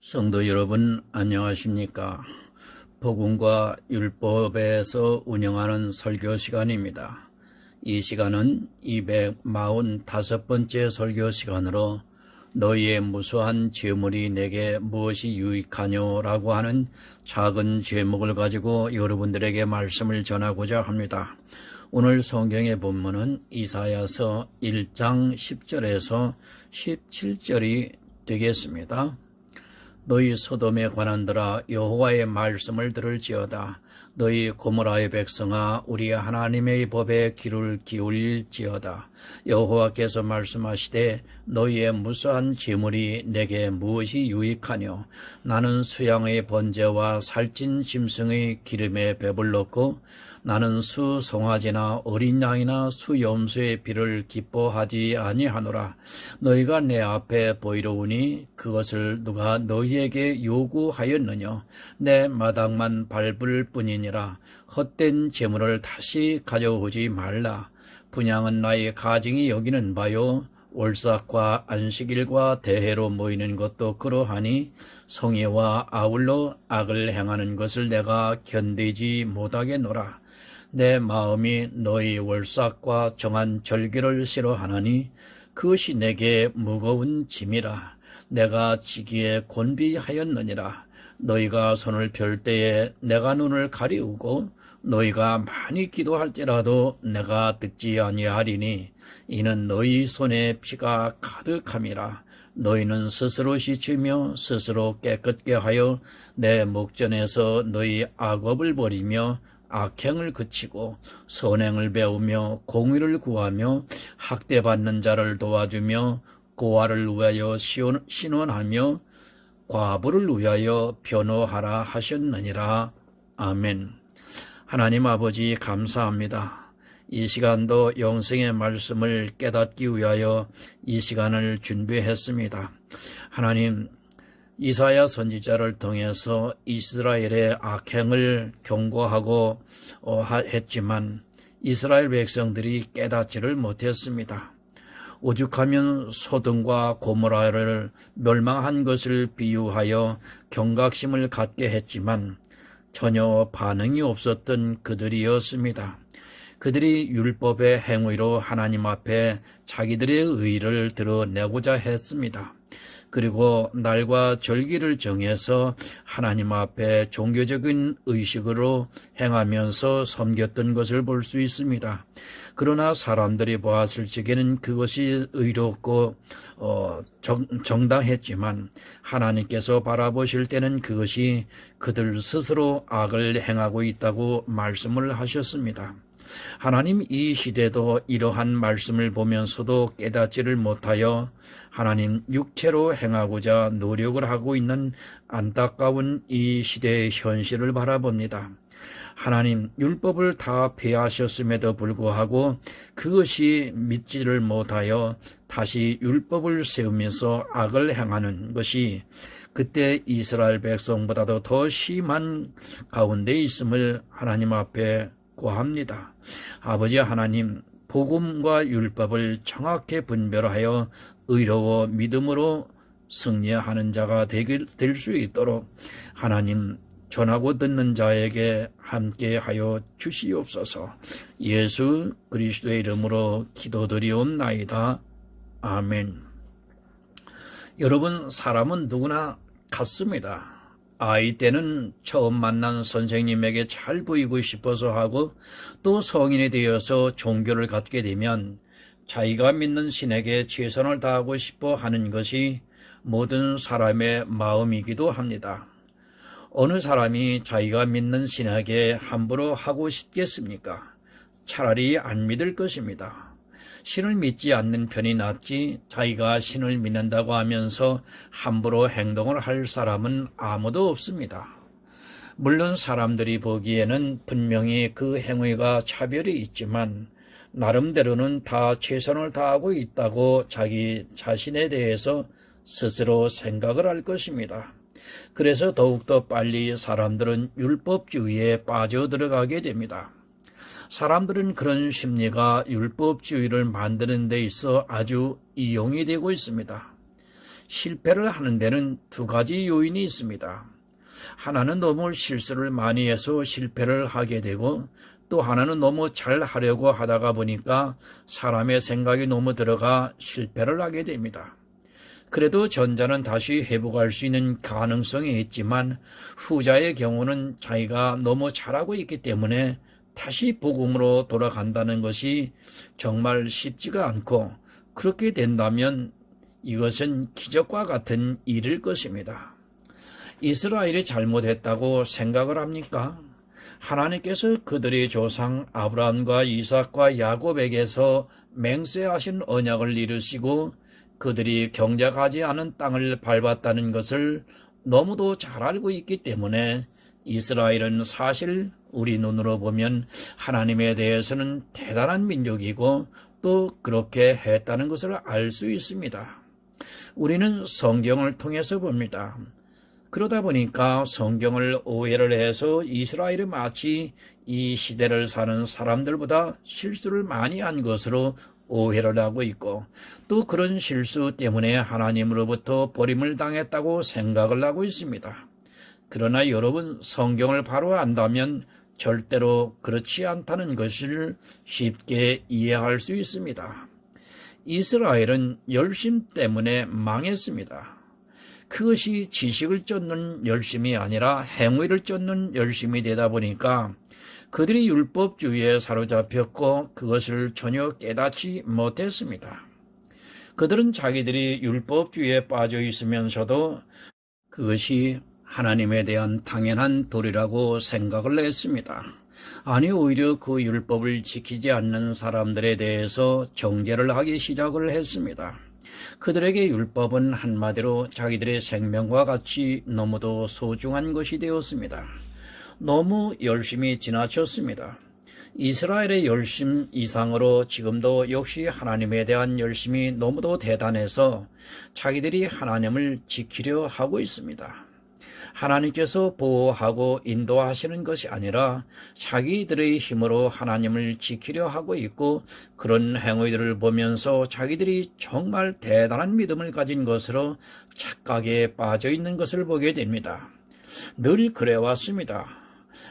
성도 여러분 안녕하십니까? 복음과 율법에서 운영하는 설교 시간입니다. 이 시간은 245번째 설교 시간으로 너희의 무수한 죄물이 내게 무엇이 유익하뇨라고 하는 작은 제목을 가지고 여러분들에게 말씀을 전하고자 합니다. 오늘 성경의 본문은 이사야서 1장 10절에서 17절이 되겠습니다. 너희 소돔에 관한들아 여호와의 말씀을 들을지어다. 너희 고모라의 백성아 우리 하나님의 법에 귀를 기울일지어다. 여호와께서 말씀하시되 너희의 무수한 재물이 내게 무엇이 유익하뇨. 나는 수양의 번제와 살찐 짐승의 기름에 배불렀고 나는 수 송아지나 어린 양이나 수 염소의 피를 기뻐하지 아니하노라. 너희가 내 앞에 보이러우니 그것을 누가 너희에게 요구하였느냐. 내 마당만 밟을 뿐이니라. 헛된 재물을 다시 가져오지 말라. 분향은 나의 가증이 여기는 바요. 월삭과 안식일과 대회로 모이는 것도 그러하니 성회와 아울러 악을 행하는 것을 내가 견디지 못하겠노라. 내 마음이 너희 월삭과 정한 절기를 싫어하나니 그것이 내게 무거운 짐이라. 내가 지기에 곤비하였느니라. 너희가 손을 펼 때에 내가 눈을 가리우고 너희가 많이 기도할지라도 내가 듣지 아니하리니 이는 너희 손에 피가 가득함이라. 너희는 스스로 씻으며 스스로 깨끗게 하여 내 목전에서 너희 악업을 버리며 악행을 그치고 선행을 배우며 공의를 구하며 학대받는 자를 도와주며 고아를 위하여 신원하며 과부를 위하여 변호하라 하셨느니라. 아멘. 하나님 아버지 감사합니다. 이 시간도 영생의 말씀을 깨닫기 위하여 이 시간을 준비했습니다. 하나님, 이사야 선지자를 통해서 이스라엘의 악행을 경고하고 했지만 이스라엘 백성들이 깨닫지를 못했습니다. 오죽하면 소돔과 고모라를 멸망한 것을 비유하여 경각심을 갖게 했지만 전혀 반응이 없었던 그들이었습니다. 그들이 율법의 행위로 하나님 앞에 자기들의 의를 드러내고자 했습니다. 그리고 날과 절기를 정해서 하나님 앞에 종교적인 의식으로 행하면서 섬겼던 것을 볼 수 있습니다. 그러나 사람들이 보았을 적에는 그것이 의롭고 정당했지만 하나님께서 바라보실 때는 그것이 그들 스스로 악을 행하고 있다고 말씀을 하셨습니다. 하나님, 이 시대도 이러한 말씀을 보면서도 깨닫지를 못하여 하나님 육체로 행하고자 노력을 하고 있는 안타까운 이 시대의 현실을 바라봅니다. 하나님, 율법을 다 폐하셨음에도 불구하고 그것이 믿지를 못하여 다시 율법을 세우면서 악을 행하는 것이 그때 이스라엘 백성보다도 더 심한 가운데 있음을 하나님 앞에 고합니다. 아버지 하나님, 복음과 율법을 정확히 분별하여 의로워 믿음으로 승리하는 자가 될 수 있도록 하나님, 전하고 듣는 자에게 함께하여 주시옵소서. 예수 그리스도의 이름으로 기도드리옵나이다. 아멘. 여러분, 사람은 누구나 같습니다. 아이 때는 처음 만난 선생님에게 잘 보이고 싶어서 하고 또 성인이 되어서 종교를 갖게 되면 자기가 믿는 신에게 최선을 다하고 싶어 하는 것이 모든 사람의 마음이기도 합니다. 어느 사람이 자기가 믿는 신에게 함부로 하고 싶겠습니까? 차라리 안 믿을 것입니다. 신을 믿지 않는 편이 낫지 자기가 신을 믿는다고 하면서 함부로 행동을 할 사람은 아무도 없습니다. 물론 사람들이 보기에는 분명히 그 행위가 차별이 있지만 나름대로는 다 최선을 다하고 있다고 자기 자신에 대해서 스스로 생각을 할 것입니다. 그래서 더욱더 빨리 사람들은 율법주의에 빠져들어가게 됩니다. 사람들은 그런 심리가 율법주의를 만드는 데 있어 아주 이용이 되고 있습니다. 실패를 하는 데는 두 가지 요인이 있습니다. 하나는 너무 실수를 많이 해서 실패를 하게 되고, 또 하나는 너무 잘 하려고 하다가 보니까 사람의 생각이 너무 들어가 실패를 하게 됩니다. 그래도 전자는 다시 회복할 수 있는 가능성이 있지만 후자의 경우는 자기가 너무 잘하고 있기 때문에 다시 복음으로 돌아간다는 것이 정말 쉽지가 않고, 그렇게 된다면 이것은 기적과 같은 일일 것입니다. 이스라엘이 잘못했다고 생각을 합니까? 하나님께서 그들의 조상 아브라함과 이삭과 야곱에게서 맹세하신 언약을 이루시고 그들이 경작하지 않은 땅을 밟았다는 것을 너무도 잘 알고 있기 때문에 이스라엘은 사실 우리 눈으로 보면 하나님에 대해서는 대단한 민족이고 또 그렇게 했다는 것을 알 수 있습니다. 우리는 성경을 통해서 봅니다. 그러다 보니까 성경을 오해를 해서 이스라엘이 마치 이 시대를 사는 사람들보다 실수를 많이 한 것으로 오해를 하고 있고, 또 그런 실수 때문에 하나님으로부터 버림을 당했다고 생각을 하고 있습니다. 그러나 여러분, 성경을 바로 안다면 절대로 그렇지 않다는 것을 쉽게 이해할 수 있습니다. 이스라엘은 열심 때문에 망했습니다. 그것이 지식을 쫓는 열심이 아니라 행위를 쫓는 열심이 되다 보니까 그들이 율법주의에 사로잡혔고 그것을 전혀 깨닫지 못했습니다. 그들은 자기들이 율법주의에 빠져 있으면서도 그것이 하나님에 대한 당연한 도리라고 생각을 했습니다. 아니, 오히려 그 율법을 지키지 않는 사람들에 대해서 정죄를 하기 시작을 했습니다. 그들에게 율법은 한마디로 자기들의 생명과 같이 너무도 소중한 것이 되었습니다. 너무 열심히 지나쳤습니다. 이스라엘의 열심 이상으로 지금도 역시 하나님에 대한 열심이 너무도 대단해서 자기들이 하나님을 지키려 하고 있습니다. 하나님께서 보호하고 인도하시는 것이 아니라 자기들의 힘으로 하나님을 지키려 하고 있고, 그런 행위들을 보면서 자기들이 정말 대단한 믿음을 가진 것으로 착각에 빠져 있는 것을 보게 됩니다. 늘 그래왔습니다.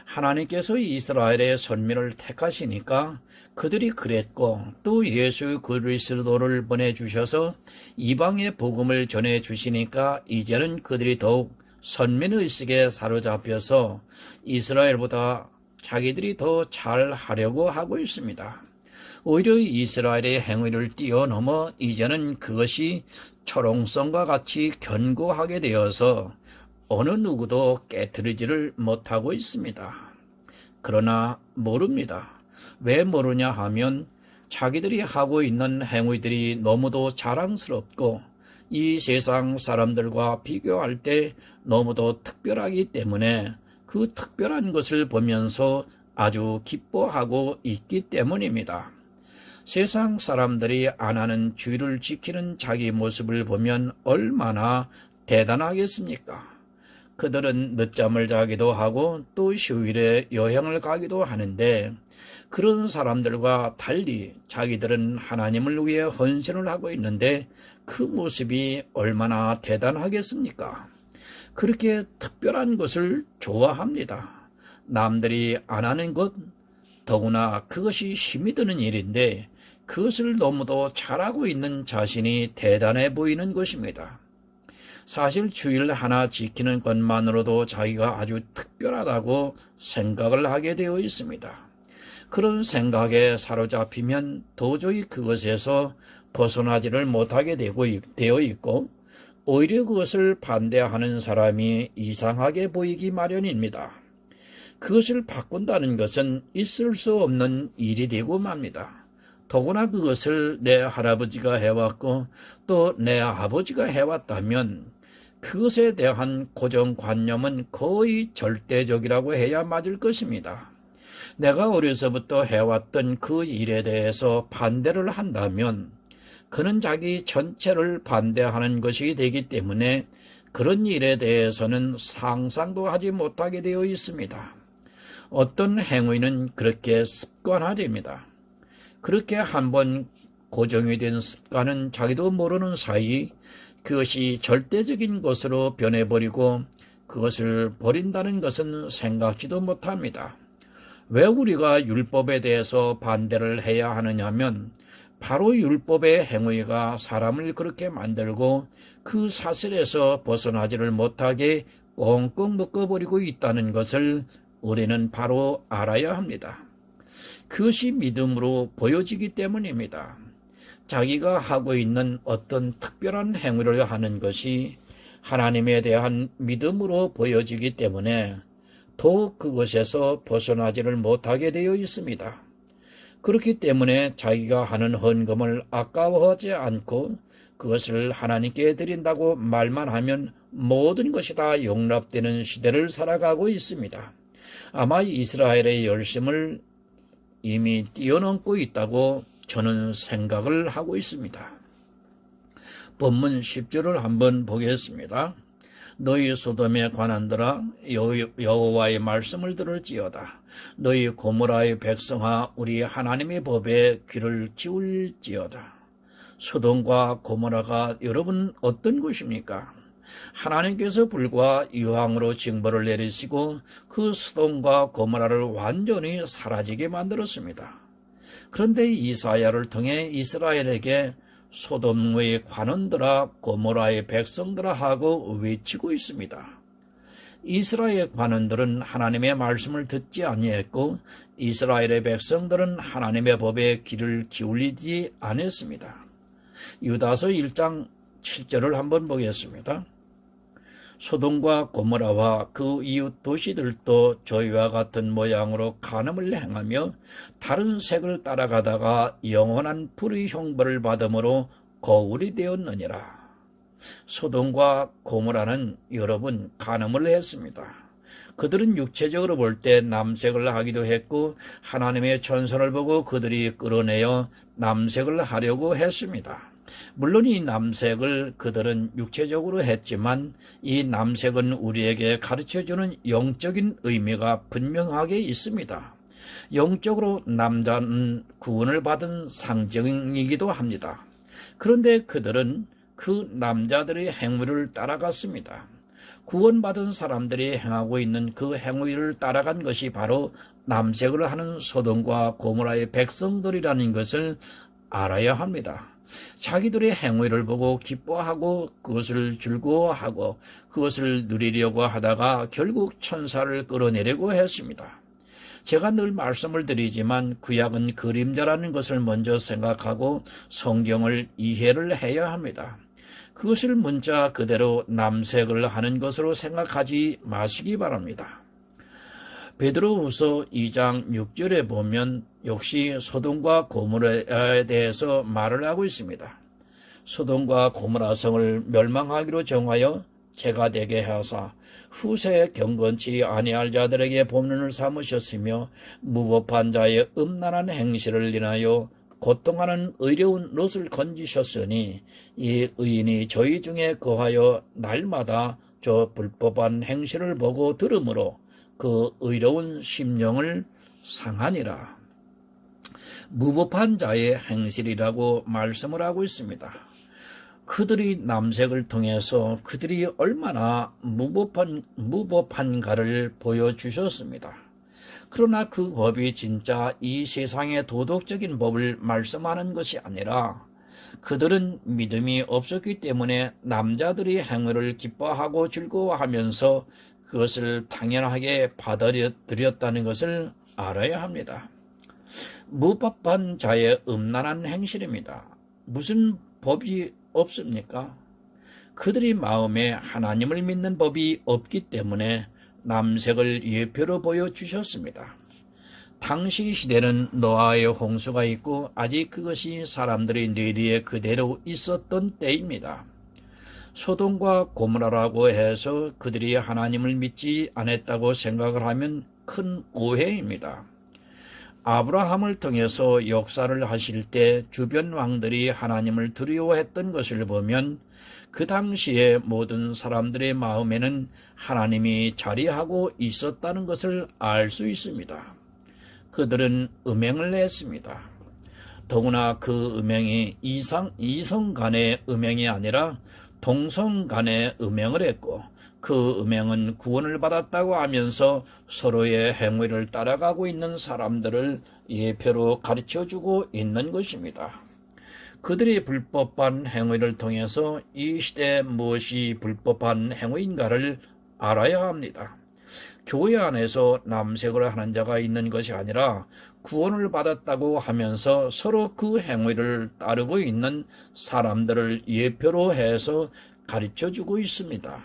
하나님께서 이스라엘의 선민을 택하시니까 그들이 그랬고, 또 예수 그리스도를 보내주셔서 이방의 복음을 전해주시니까 이제는 그들이 더욱 선민의식에 사로잡혀서 이스라엘보다 자기들이 더 잘하려고 하고 있습니다. 오히려 이스라엘의 행위를 뛰어넘어 이제는 그것이 철옹성과 같이 견고하게 되어서 어느 누구도 깨트리지를 못하고 있습니다. 그러나 모릅니다. 왜 모르냐 하면 자기들이 하고 있는 행위들이 너무도 자랑스럽고 이 세상 사람들과 비교할 때 너무도 특별하기 때문에 그 특별한 것을 보면서 아주 기뻐하고 있기 때문입니다. 세상 사람들이 안 하는 주의를 지키는 자기 모습을 보면 얼마나 대단하겠습니까? 그들은 늦잠을 자기도 하고 또 휴일에 여행을 가기도 하는데, 그런 사람들과 달리 자기들은 하나님을 위해 헌신을 하고 있는데 그 모습이 얼마나 대단하겠습니까? 그렇게 특별한 것을 좋아합니다. 남들이 안 하는 것, 더구나 그것이 힘이 드는 일인데 그것을 너무도 잘하고 있는 자신이 대단해 보이는 것입니다. 사실 주일 하나 지키는 것만으로도 자기가 아주 특별하다고 생각을 하게 되어 있습니다. 그런 생각에 사로잡히면 도저히 그것에서 벗어나지를 못하게 되어 있고, 오히려 그것을 반대하는 사람이 이상하게 보이기 마련입니다. 그것을 바꾼다는 것은 있을 수 없는 일이 되고 맙니다. 더구나 그것을 내 할아버지가 해왔고 또 내 아버지가 해왔다면 그것에 대한 고정관념은 거의 절대적이라고 해야 맞을 것입니다. 내가 어려서부터 해왔던 그 일에 대해서 반대를 한다면 그는 자기 전체를 반대하는 것이 되기 때문에 그런 일에 대해서는 상상도 하지 못하게 되어 있습니다. 어떤 행위는 그렇게 습관화됩니다. 그렇게 한번 고정이 된 습관은 자기도 모르는 사이 그것이 절대적인 것으로 변해버리고 그것을 버린다는 것은 생각지도 못합니다. 왜 우리가 율법에 대해서 반대를 해야 하느냐면 바로 율법의 행위가 사람을 그렇게 만들고 그 사슬에서 벗어나지를 못하게 꽁꽁 묶어버리고 있다는 것을 우리는 바로 알아야 합니다. 그것이 믿음으로 보여지기 때문입니다. 자기가 하고 있는 어떤 특별한 행위를 하는 것이 하나님에 대한 믿음으로 보여지기 때문에 더 그것에서 벗어나지를 못하게 되어 있습니다. 그렇기 때문에 자기가 하는 헌금을 아까워하지 않고 그것을 하나님께 드린다고 말만 하면 모든 것이 다 용납되는 시대를 살아가고 있습니다. 아마 이스라엘의 열심을 이미 뛰어넘고 있다고 저는 생각을 하고 있습니다. 본문 10절을 한번 보겠습니다. 너희 소돔에 관한들아 여호와의 말씀을 들을지어다. 너희 고모라의 백성아 우리 하나님의 법에 귀를 기울지어다. 소돔과 고모라가 여러분 어떤 곳입니까? 하나님께서 불과 유황으로 징벌을 내리시고 그 소돔과 고모라를 완전히 사라지게 만들었습니다. 그런데 이사야를 통해 이스라엘에게 소돔의 관원들아 고모라의 백성들아 하고 외치고 있습니다. 이스라엘 관원들은 하나님의 말씀을 듣지 아니했고 이스라엘의 백성들은 하나님의 법에 귀를 기울이지 않았습니다. 유다서 1장 7절을 한번 보겠습니다. 소돔과 고모라와 그 이웃 도시들도 저희와 같은 모양으로 간음을 행하며 다른 색을 따라가다가 영원한 불의 형벌을 받음으로 거울이 되었느니라. 소돔과 고모라는 여러분 간음을 했습니다. 그들은 육체적으로 볼 때 남색을 하기도 했고 하나님의 천선을 보고 그들이 끌어내어 남색을 하려고 했습니다. 물론 이 남색을 그들은 육체적으로 했지만 이 남색은 우리에게 가르쳐주는 영적인 의미가 분명하게 있습니다. 영적으로 남자는 구원을 받은 상징이기도 합니다. 그런데 그들은 그 남자들의 행위를 따라갔습니다. 구원받은 사람들이 행하고 있는 그 행위를 따라간 것이 바로 남색을 하는 소돔과 고모라의 백성들이라는 것을 알아야 합니다. 자기들의 행위를 보고 기뻐하고 그것을 즐거워하고 그것을 누리려고 하다가 결국 천사를 끌어내려고 했습니다. 제가 늘 말씀을 드리지만 구약은 그림자라는 것을 먼저 생각하고 성경을 이해를 해야 합니다. 그것을 문자 그대로 남색을 하는 것으로 생각하지 마시기 바랍니다. 베드로후서 2장 6절에 보면 역시 소돔과 고모라에 대해서 말을 하고 있습니다. 소돔과 고모라 성을 멸망하기로 정하여 재가 되게 하사 후세에 경건치 아니할 자들에게 법론을 삼으셨으며 무법한 자의 음란한 행실을 인하여 고통하는 의로운 롯을 건지셨으니 이 의인이 저희 중에 거하여 날마다 저 불법한 행실을 보고 들으므로 그 의로운 심령을 상하니라. 무법한 자의 행실이라고 말씀을 하고 있습니다. 그들이 남색을 통해서 그들이 얼마나 무법한가를 보여주셨습니다. 그러나 그 법이 진짜 이 세상의 도덕적인 법을 말씀하는 것이 아니라 그들은 믿음이 없었기 때문에 남자들이 행위를 기뻐하고 즐거워하면서 그것을 당연하게 받아들였다는 것을 알아야 합니다. 무법한 자의 음란한 행실입니다. 무슨 법이 없습니까? 그들이 마음에 하나님을 믿는 법이 없기 때문에 남색을 예표로 보여주셨습니다. 당시 시대는 노아의 홍수가 있고 아직 그것이 사람들의 뇌리에 그대로 있었던 때입니다. 소돔과 고모라라고 해서 그들이 하나님을 믿지 않았다고 생각을 하면 큰 오해입니다. 아브라함을 통해서 역사를 하실 때 주변 왕들이 하나님을 두려워했던 것을 보면 그 당시에 모든 사람들의 마음에는 하나님이 자리하고 있었다는 것을 알 수 있습니다. 그들은 음행을 했습니다. 더구나 그 음행이 이성 간의 음행이 아니라 동성 간에 음행을 했고 그 음행은 구원을 받았다고 하면서 서로의 행위를 따라가고 있는 사람들을 예표로 가르쳐주고 있는 것입니다. 그들이 불법한 행위를 통해서 이 시대에 무엇이 불법한 행위인가를 알아야 합니다. 교회 안에서 남색을 하는 자가 있는 것이 아니라 구원을 받았다고 하면서 서로 그 행위를 따르고 있는 사람들을 예표로 해서 가르쳐주고 있습니다.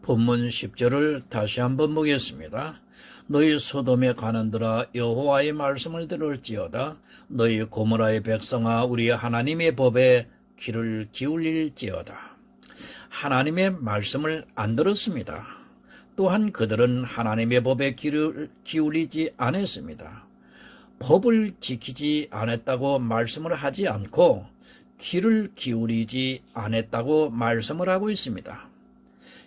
본문 10절을 다시 한번 보겠습니다. 너희 소돔의 관원들아 여호와의 말씀을 들을지어다. 너희 고모라의 백성아 우리 하나님의 법에 귀를 기울일지어다. 하나님의 말씀을 안 들었습니다. 또한 그들은 하나님의 법에 귀를 기울이지 않았습니다. 법을 지키지 않았다고 말씀을 하지 않고 귀를 기울이지 않았다고 말씀을 하고 있습니다.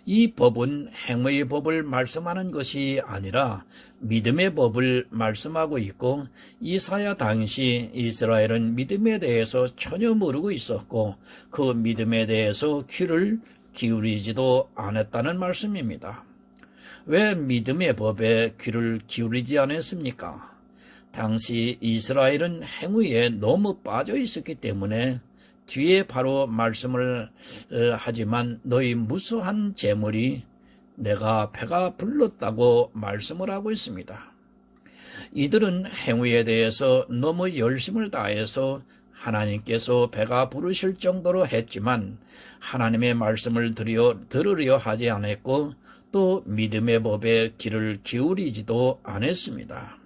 이 법은 행위의 법을 말씀하는 것이 아니라 믿음의 법을 말씀하고 있고 이사야 당시 이스라엘은 믿음에 대해서 전혀 모르고 있었고 그 믿음에 대해서 귀를 기울이지도 않았다는 말씀입니다. 왜 믿음의 법에 귀를 기울이지 않았습니까? 당시 이스라엘은 행위에 너무 빠져 있었기 때문에 뒤에 바로 말씀을 하지만 너희 무수한 재물이 내가 배가 불렀다고 말씀을 하고 있습니다. 이들은 행위에 대해서 너무 열심을 다해서 하나님께서 배가 부르실 정도로 했지만 하나님의 말씀을 들으려 하지 않았고 또 믿음의 법에 귀를 기울이지도 않았습니다.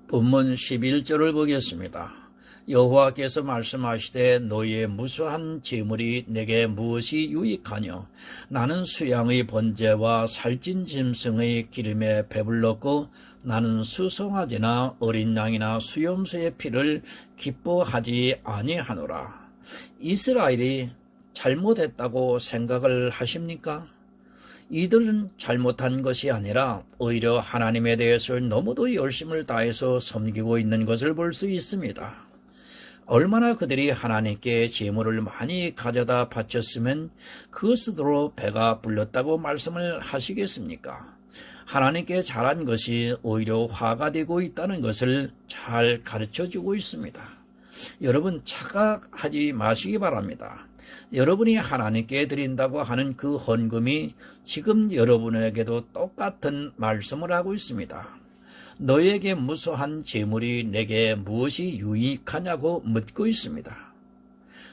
본문 11절을 보겠습니다. 여호와께서 말씀하시되 너희의 무수한 재물이 내게 무엇이 유익하뇨? 나는 수양의 번제와 살찐 짐승의 기름에 배불렀고 나는 수송아지나 어린 양이나 수염소의 피를 기뻐하지 아니하노라. 이스라엘이 잘못했다고 생각을 하십니까? 이들은 잘못한 것이 아니라 오히려 하나님에 대해서 너무도 열심을 다해서 섬기고 있는 것을 볼 수 있습니다. 얼마나 그들이 하나님께 제물을 많이 가져다 바쳤으면 그것으로 배가 불렀다고 말씀을 하시겠습니까? 하나님께 잘한 것이 오히려 화가 되고 있다는 것을 잘 가르쳐주고 있습니다. 여러분 착각하지 마시기 바랍니다. 여러분이 하나님께 드린다고 하는 그 헌금이 지금 여러분에게도 똑같은 말씀을 하고 있습니다. 너에게 무수한 재물이 내게 무엇이 유익하냐고 묻고 있습니다.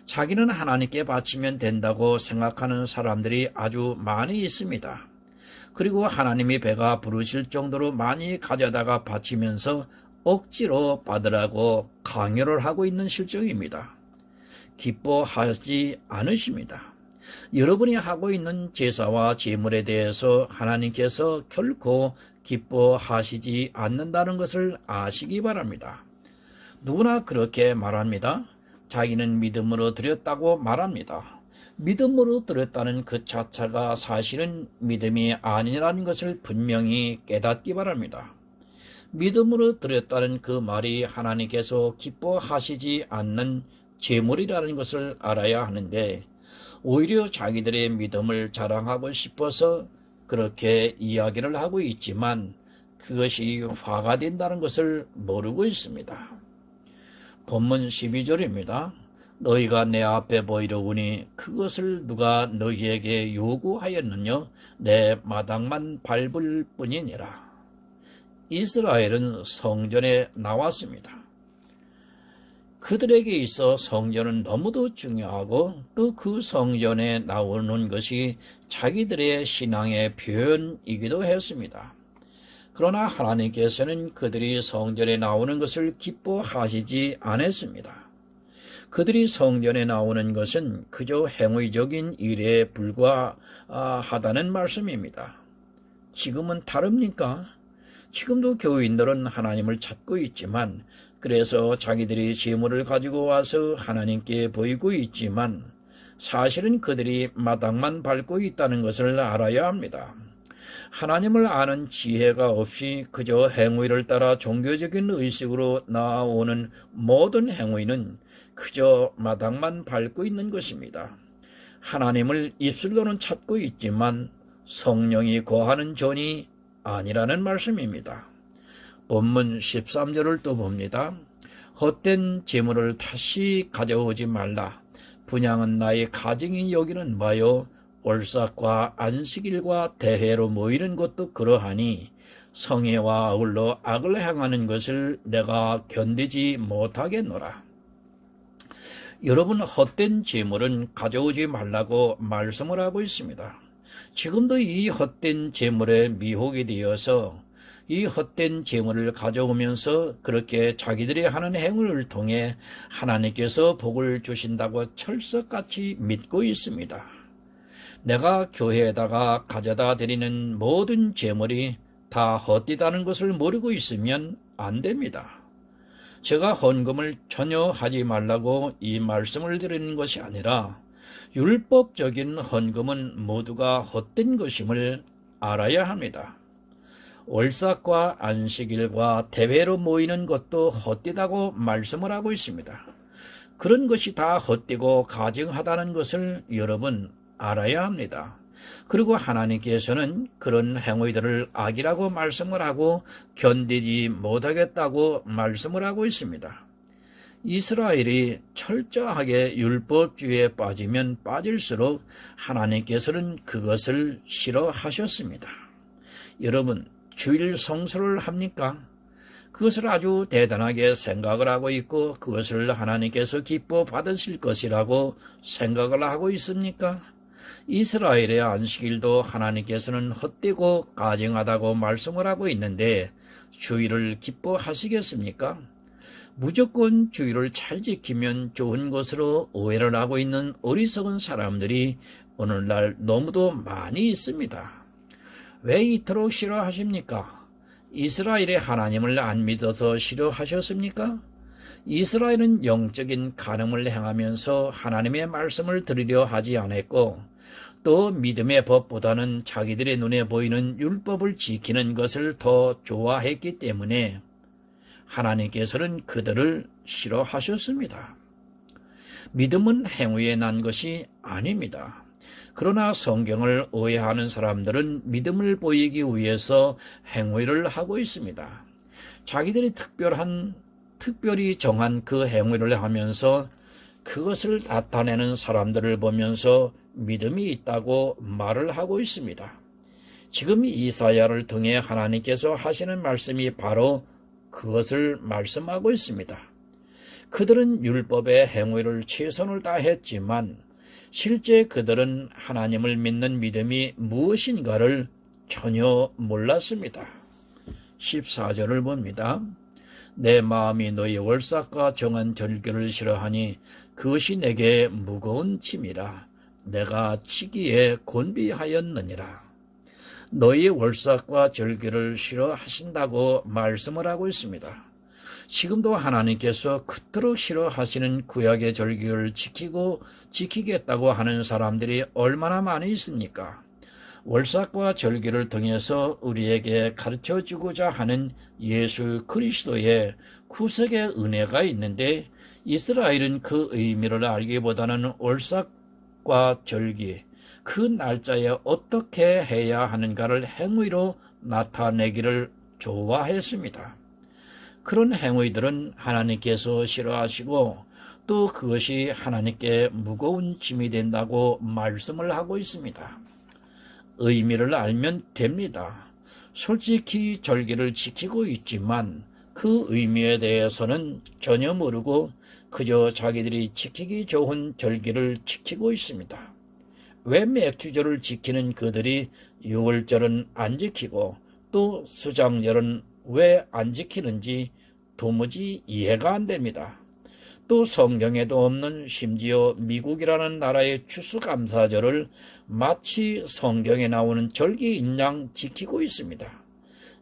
자기는 하나님께 바치면 된다고 생각하는 사람들이 아주 많이 있습니다. 그리고 하나님이 배가 부르실 정도로 많이 가져다가 바치면서 억지로 받으라고 강요를 하고 있는 실정입니다. 기뻐하지 않으십니다. 여러분이 하고 있는 제사와 제물에 대해서 하나님께서 결코 기뻐하시지 않는다는 것을 아시기 바랍니다. 누구나 그렇게 말합니다. 자기는 믿음으로 드렸다고 말합니다. 믿음으로 드렸다는 그 자체가 사실은 믿음이 아니라는 것을 분명히 깨닫기 바랍니다. 믿음으로 드렸다는 그 말이 하나님께서 기뻐하시지 않는 제물이라는 것을 알아야 하는데 오히려 자기들의 믿음을 자랑하고 싶어서 그렇게 이야기를 하고 있지만 그것이 화가 된다는 것을 모르고 있습니다. 본문 12절입니다. 너희가 내 앞에 보이려오니 그것을 누가 너희에게 요구하였느냐? 내 마당만 밟을 뿐이니라. 이스라엘은 성전에 나왔습니다. 그들에게 있어 성전은 너무도 중요하고 또 그 성전에 나오는 것이 자기들의 신앙의 표현이기도 했습니다. 그러나 하나님께서는 그들이 성전에 나오는 것을 기뻐하시지 않았습니다. 그들이 성전에 나오는 것은 그저 행위적인 일에 불과하다는 말씀입니다. 지금은 다릅니까? 지금도 교인들은 하나님을 찾고 있지만 그래서 자기들이 제물을 가지고 와서 하나님께 보이고 있지만 사실은 그들이 마당만 밟고 있다는 것을 알아야 합니다. 하나님을 아는 지혜가 없이 그저 행위를 따라 종교적인 의식으로 나아오는 모든 행위는 그저 마당만 밟고 있는 것입니다. 하나님을 입술로는 찾고 있지만 성령이 거하는 존이 아니라는 말씀입니다. 본문 13절을 또 봅니다. 헛된 재물을 다시 가져오지 말라. 분향은 나의 가증이 여기는 바요. 월삭과 안식일과 대회로 모이는 것도 그러하니 성회와 아울러 악을 행하는 것을 내가 견디지 못하겠노라. 여러분, 헛된 재물은 가져오지 말라고 말씀을 하고 있습니다. 지금도 이 헛된 재물에 미혹이 되어서 이 헛된 재물을 가져오면서 그렇게 자기들이 하는 행위를 통해 하나님께서 복을 주신다고 철석같이 믿고 있습니다. 내가 교회에다가 가져다 드리는 모든 재물이 다 헛되다는 것을 모르고 있으면 안 됩니다. 제가 헌금을 전혀 하지 말라고 이 말씀을 드리는 것이 아니라 율법적인 헌금은 모두가 헛된 것임을 알아야 합니다. 월삭과 안식일과 대회로 모이는 것도 헛되다고 말씀을 하고 있습니다. 그런 것이 다 헛되고 가증하다는 것을 여러분 알아야 합니다. 그리고 하나님께서는 그런 행위들을 악이라고 말씀을 하고 견디지 못하겠다고 말씀을 하고 있습니다. 이스라엘이 철저하게 율법주의에 빠지면 빠질수록 하나님께서는 그것을 싫어하셨습니다. 여러분, 주일 성수를 합니까? 그것을 아주 대단하게 생각을 하고 있고 그것을 하나님께서 기뻐 받으실 것이라고 생각을 하고 있습니까? 이스라엘의 안식일도 하나님께서는 헛되고 가증하다고 말씀을 하고 있는데 주일을 기뻐하시겠습니까? 무조건 주일을 잘 지키면 좋은 것으로 오해를 하고 있는 어리석은 사람들이 오늘날 너무도 많이 있습니다. 왜 이토록 싫어하십니까? 이스라엘의 하나님을 안 믿어서 싫어하셨습니까? 이스라엘은 영적인 간음을 행하면서 하나님의 말씀을 들으려 하지 않았고 또 믿음의 법보다는 자기들의 눈에 보이는 율법을 지키는 것을 더 좋아했기 때문에 하나님께서는 그들을 싫어하셨습니다. 믿음은 행위에 난 것이 아닙니다. 그러나 성경을 오해하는 사람들은 믿음을 보이기 위해서 행위를 하고 있습니다. 자기들이 특별히 정한 그 행위를 하면서 그것을 나타내는 사람들을 보면서 믿음이 있다고 말을 하고 있습니다. 지금 이사야를 통해 하나님께서 하시는 말씀이 바로 그것을 말씀하고 있습니다. 그들은 율법의 행위를 최선을 다했지만 실제 그들은 하나님을 믿는 믿음이 무엇인가를 전혀 몰랐습니다. 14절을 봅니다. 내 마음이 너희 월삭과 정한 절기를 싫어하니 그것이 내게 무거운 짐이라. 내가 치기에 곤비하였느니라. 너희 월삭과 절기를 싫어하신다고 말씀을 하고 있습니다. 지금도 하나님께서 그토록 싫어하시는 구약의 절기를 지키겠다고 하는 사람들이 얼마나 많이 있습니까? 월삭과 절기를 통해서 우리에게 가르쳐주고자 하는 예수 그리스도의 구속의 은혜가 있는데 이스라엘은 그 의미를 알기보다는 월삭과 절기, 그 날짜에 어떻게 해야 하는가를 행위로 나타내기를 좋아했습니다. 그런 행위들은 하나님께서 싫어하시고 또 그것이 하나님께 무거운 짐이 된다고 말씀을 하고 있습니다. 의미를 알면 됩니다. 솔직히 절기를 지키고 있지만 그 의미에 대해서는 전혀 모르고 그저 자기들이 지키기 좋은 절기를 지키고 있습니다. 왜 맥주절을 지키는 그들이 유월절은 안 지키고 또 수장절은 왜 안 지키는지 도무지 이해가 안 됩니다. 또 성경에도 없는 심지어 미국이라는 나라의 추수감사절을 마치 성경에 나오는 절기인 양 지키고 있습니다.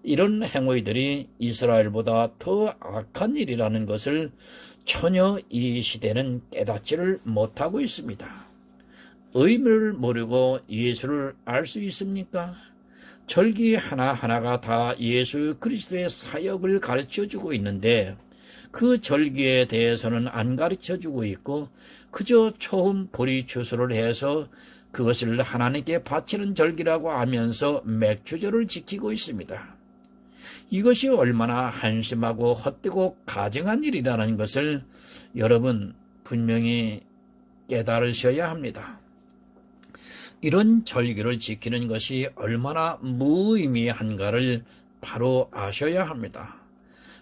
이런 행위들이 이스라엘보다 더 악한 일이라는 것을 전혀 이 시대는 깨닫지를 못하고 있습니다. 의미를 모르고 예수를 알 수 있습니까? 절기 하나하나가 다 예수 그리스도의 사역을 가르쳐주고 있는데 그 절기에 대해서는 안 가르쳐주고 있고 그저 처음 보리 추수를 해서 그것을 하나님께 바치는 절기라고 하면서 맥주절을 지키고 있습니다. 이것이 얼마나 한심하고 헛되고 가증한 일이라는 것을 여러분 분명히 깨달으셔야 합니다. 이런 절기를 지키는 것이 얼마나 무의미한가를 바로 아셔야 합니다.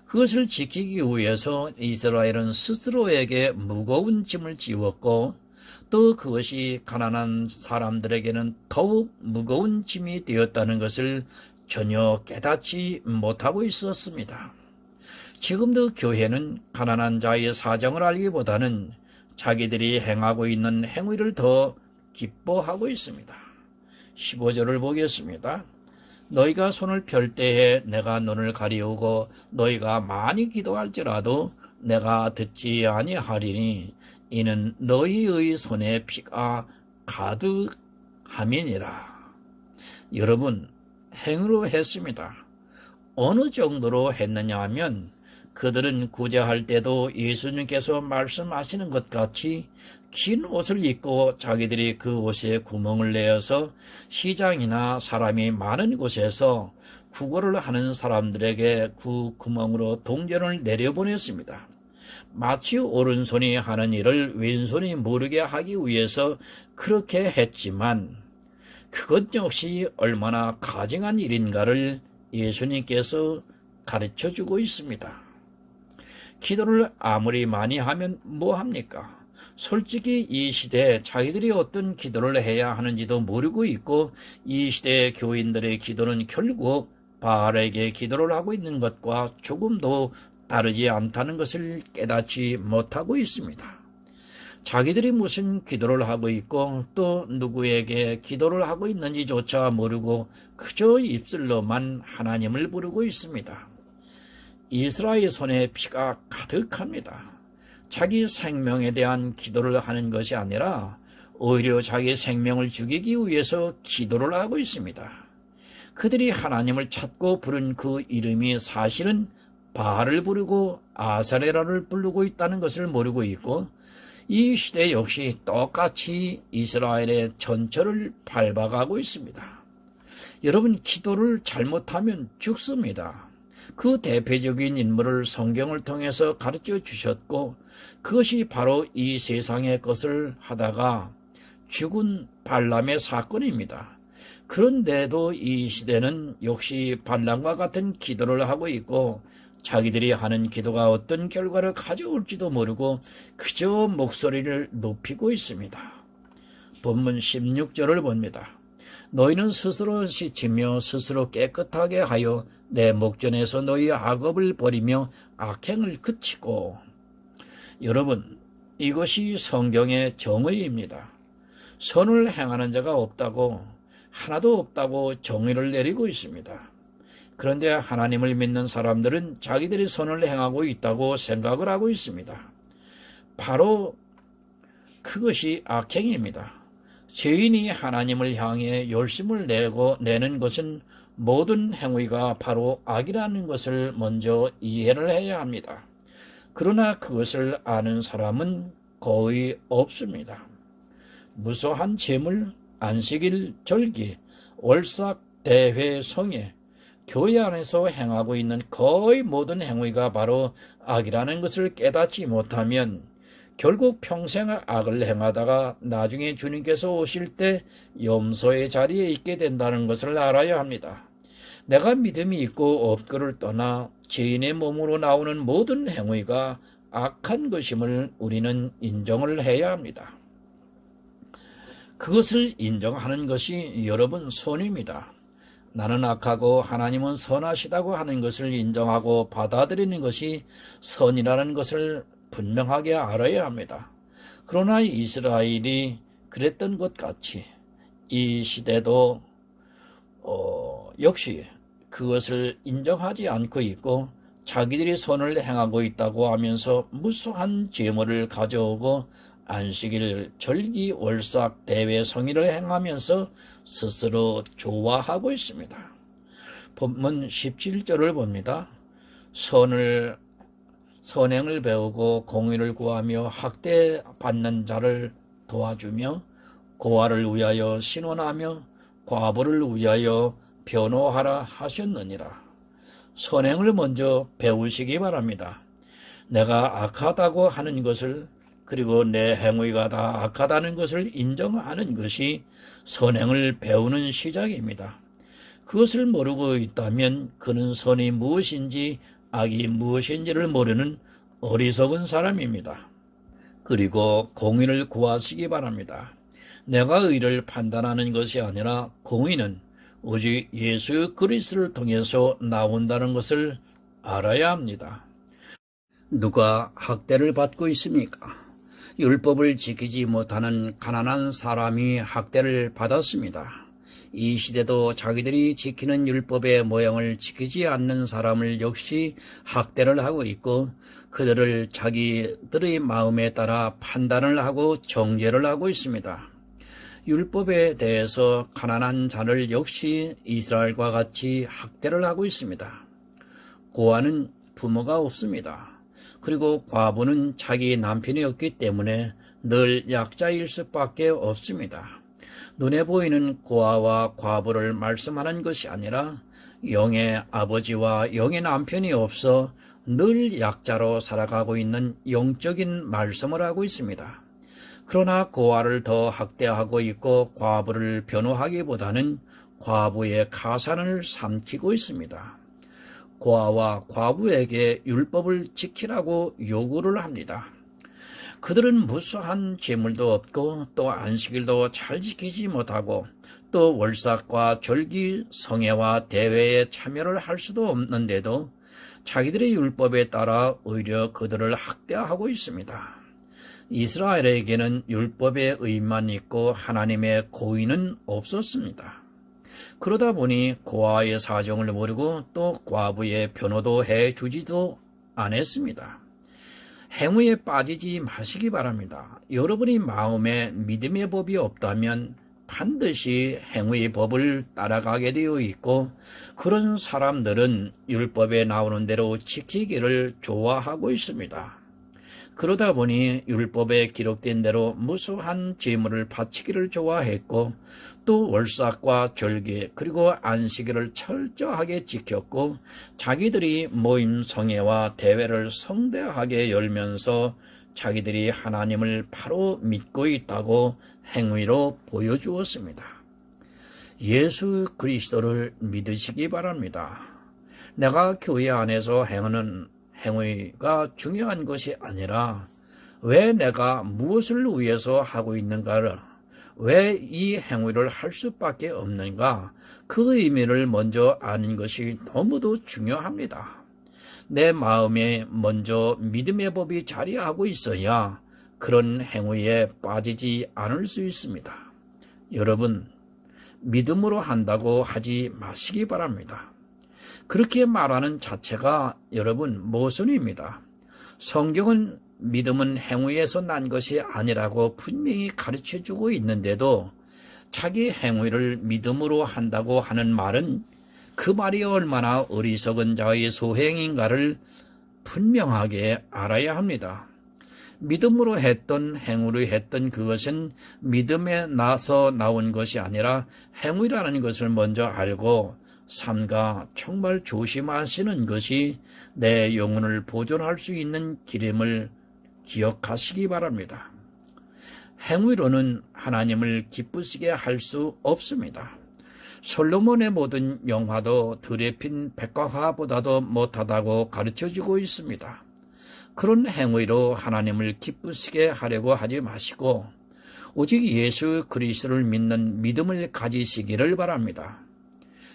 그것을 지키기 위해서 이스라엘은 스스로에게 무거운 짐을 지웠고 또 그것이 가난한 사람들에게는 더욱 무거운 짐이 되었다는 것을 전혀 깨닫지 못하고 있었습니다. 지금도 교회는 가난한 자의 사정을 알기보다는 자기들이 행하고 있는 행위를 더 기뻐하고 있습니다. 15절을 보겠습니다. 너희가 손을 펼 때에 내가 눈을 가리우고 너희가 많이 기도할지라도 내가 듣지 아니하리니 이는 너희의 손에 피가 가득함이니라. 여러분, 행위로 했습니다. 어느 정도로 했느냐 하면 그들은 구제할 때도 예수님께서 말씀하시는 것 같이 긴 옷을 입고 자기들이 그 옷에 구멍을 내어서 시장이나 사람이 많은 곳에서 구걸을 하는 사람들에게 그 구멍으로 동전을 내려보냈습니다. 마치 오른손이 하는 일을 왼손이 모르게 하기 위해서 그렇게 했지만 그것 역시 얼마나 가증한 일인가를 예수님께서 가르쳐주고 있습니다. 기도를 아무리 많이 하면 뭐합니까? 솔직히 이 시대에 자기들이 어떤 기도를 해야 하는지도 모르고 있고 이 시대의 교인들의 기도는 결국 바알에게 기도를 하고 있는 것과 조금도 다르지 않다는 것을 깨닫지 못하고 있습니다. 자기들이 무슨 기도를 하고 있고 또 누구에게 기도를 하고 있는지조차 모르고 그저 입술로만 하나님을 부르고 있습니다. 이스라엘 손에 피가 가득합니다. 자기 생명에 대한 기도를 하는 것이 아니라 오히려 자기 생명을 죽이기 위해서 기도를 하고 있습니다. 그들이 하나님을 찾고 부른 그 이름이 사실은 바알을 부르고 아사레라를 부르고 있다는 것을 모르고 있고 이 시대 역시 똑같이 이스라엘의 전철을 밟아가고 있습니다. 여러분, 기도를 잘못하면 죽습니다. 그 대표적인 인물을 성경을 통해서 가르쳐 주셨고 그것이 바로 이 세상의 것을 하다가 죽은 발람의 사건입니다. 그런데도 이 시대는 역시 발람과 같은 기도를 하고 있고 자기들이 하는 기도가 어떤 결과를 가져올지도 모르고 그저 목소리를 높이고 있습니다. 본문 16절을 봅니다. 너희는 스스로 씻으며 스스로 깨끗하게 하여 내 목전에서 너희 악업을 버리며 악행을 그치고. 여러분, 이것이 성경의 정의입니다. 선을 행하는 자가 없다고, 하나도 없다고 정의를 내리고 있습니다. 그런데 하나님을 믿는 사람들은 자기들이 선을 행하고 있다고 생각을 하고 있습니다. 바로 그것이 악행입니다. 죄인이 하나님을 향해 열심을 내는 것은 모든 행위가 바로 악이라는 것을 먼저 이해를 해야 합니다. 그러나 그것을 아는 사람은 거의 없습니다. 무소한 재물, 안식일, 절기, 월삭, 대회, 성회, 교회 안에서 행하고 있는 거의 모든 행위가 바로 악이라는 것을 깨닫지 못하면 결국 평생 악을 행하다가 나중에 주님께서 오실 때 염소의 자리에 있게 된다는 것을 알아야 합니다. 내가 믿음이 있고 없고를 떠나 죄인의 몸으로 나오는 모든 행위가 악한 것임을 우리는 인정을 해야 합니다. 그것을 인정하는 것이 여러분 선입니다. 나는 악하고 하나님은 선하시다고 하는 것을 인정하고 받아들이는 것이 선이라는 것을 분명하게 알아야 합니다. 그러나 이스라엘이 그랬던 것 같이 이 시대도 역시 그것을 인정하지 않고 있고 자기들이 선을 행하고 있다고 하면서 무수한 재물을 가져오고 안식일, 절기, 월삭, 대회, 성일을 행하면서 스스로 좋아하고 있습니다. 본문 17절을 봅니다. 선을 선행을 배우고 공의를 구하며 학대받는 자를 도와주며 고아를 위하여 신원하며 과부를 위하여 변호하라 하셨느니라. 선행을 먼저 배우시기 바랍니다. 내가 악하다고 하는 것을, 그리고 내 행위가 다 악하다는 것을 인정하는 것이 선행을 배우는 시작입니다. 그것을 모르고 있다면 그는 선이 무엇인지 악이 무엇인지를 모르는 어리석은 사람입니다. 그리고 공의를 구하시기 바랍니다. 내가 의를 판단하는 것이 아니라 공의는 오직 예수 그리스도를 통해서 나온다는 것을 알아야 합니다. 누가 학대를 받고 있습니까? 율법을 지키지 못하는 가난한 사람이 학대를 받았습니다. 이 시대도 자기들이 지키는 율법의 모양을 지키지 않는 사람을 역시 학대를 하고 있고, 그들을 자기들의 마음에 따라 판단을 하고 정죄를 하고 있습니다. 율법에 대해서 가난한 자를 역시 이스라엘과 같이 학대를 하고 있습니다. 고아는 부모가 없습니다. 그리고 과부는 자기 남편이 없기 때문에 늘 약자일 수밖에 없습니다. 눈에 보이는 고아와 과부를 말씀하는 것이 아니라 영의 아버지와 영의 남편이 없어 늘 약자로 살아가고 있는 영적인 말씀을 하고 있습니다. 그러나 고아를 더 학대하고 있고 과부를 변호하기보다는 과부의 가산을 삼키고 있습니다. 고아와 과부에게 율법을 지키라고 요구를 합니다. 그들은 무수한 재물도 없고 또 안식일도 잘 지키지 못하고 또 월삭과 절기, 성회와 대회에 참여를 할 수도 없는데도 자기들의 율법에 따라 오히려 그들을 학대하고 있습니다. 이스라엘에게는 율법의 의만 있고 하나님의 고의는 없었습니다. 그러다 보니 고아의 사정을 모르고 또 과부의 변호도 해주지도 않았습니다. 행위에 빠지지 마시기 바랍니다. 여러분이 마음에 믿음의 법이 없다면 반드시 행위의 법을 따라가게 되어 있고, 그런 사람들은 율법에 나오는 대로 지키기를 좋아하고 있습니다. 그러다 보니 율법에 기록된 대로 무수한 제물을 바치기를 좋아했고, 또 월삭과 절기 그리고 안식일을 철저하게 지켰고, 자기들이 모임 성회와 대회를 성대하게 열면서 자기들이 하나님을 바로 믿고 있다고 행위로 보여주었습니다. 예수 그리스도를 믿으시기 바랍니다. 내가 교회 안에서 행하는 행위가 중요한 것이 아니라 왜 내가 무엇을 위해서 하고 있는가를, 왜 이 행위를 할 수밖에 없는가, 그 의미를 먼저 아는 것이 너무도 중요합니다. 내 마음에 먼저 믿음의 법이 자리하고 있어야 그런 행위에 빠지지 않을 수 있습니다. 여러분, 믿음으로 한다고 하지 마시기 바랍니다. 그렇게 말하는 자체가 여러분 모순입니다. 성경은 믿음은 행위에서 난 것이 아니라고 분명히 가르쳐주고 있는데도 자기 행위를 믿음으로 한다고 하는 말은 그 말이 얼마나 어리석은 자의 소행인가를 분명하게 알아야 합니다. 믿음으로 했던 행위로 했던 그것은 믿음에 나서 나온 것이 아니라 행위라는 것을 먼저 알고 삼가 정말 조심하시는 것이 내 영혼을 보존할 수 있는 길임을 기억하시기 바랍니다. 행위로는 하나님을 기쁘시게 할 수 없습니다. 솔로몬의 모든 영화도 드레핀 백과화보다도 못하다고 가르쳐주고 있습니다. 그런 행위로 하나님을 기쁘시게 하려고 하지 마시고 오직 예수 그리스도를 믿는 믿음을 가지시기를 바랍니다.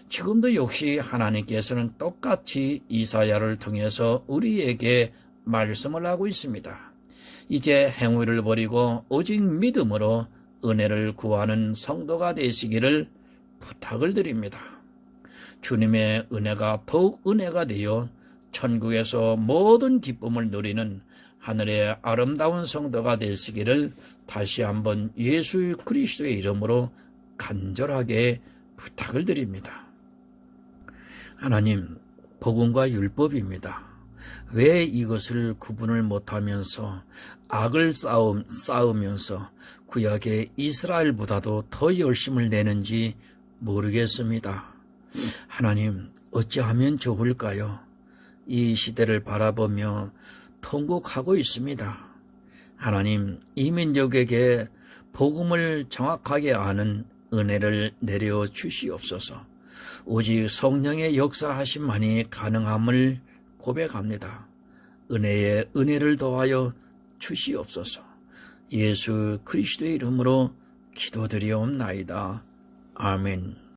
지금도 역시 하나님께서는 똑같이 이사야를 통해서 우리에게 말씀을 하고 있습니다. 이제 행위를 버리고 오직 믿음으로 은혜를 구하는 성도가 되시기를 부탁을 드립니다. 주님의 은혜가 더욱 은혜가 되어 천국에서 모든 기쁨을 누리는 하늘의 아름다운 성도가 되시기를 다시 한번 예수 그리스도의 이름으로 간절하게 부탁을 드립니다. 하나님, 복음과 율법입니다. 왜 이것을 구분을 못하면서 악을 쌓으면서 구약의 이스라엘보다도 더 열심을 내는지 모르겠습니다. 하나님, 어찌하면 좋을까요? 이 시대를 바라보며 통곡하고 있습니다. 하나님, 이 민족에게 복음을 정확하게 아는 은혜를 내려 주시옵소서. 오직 성령의 역사하심만이 가능함을 고백합니다. 은혜에 은혜를 더하여 주시옵소서. 예수 그리스도의 이름으로 기도드리옵나이다. 아멘.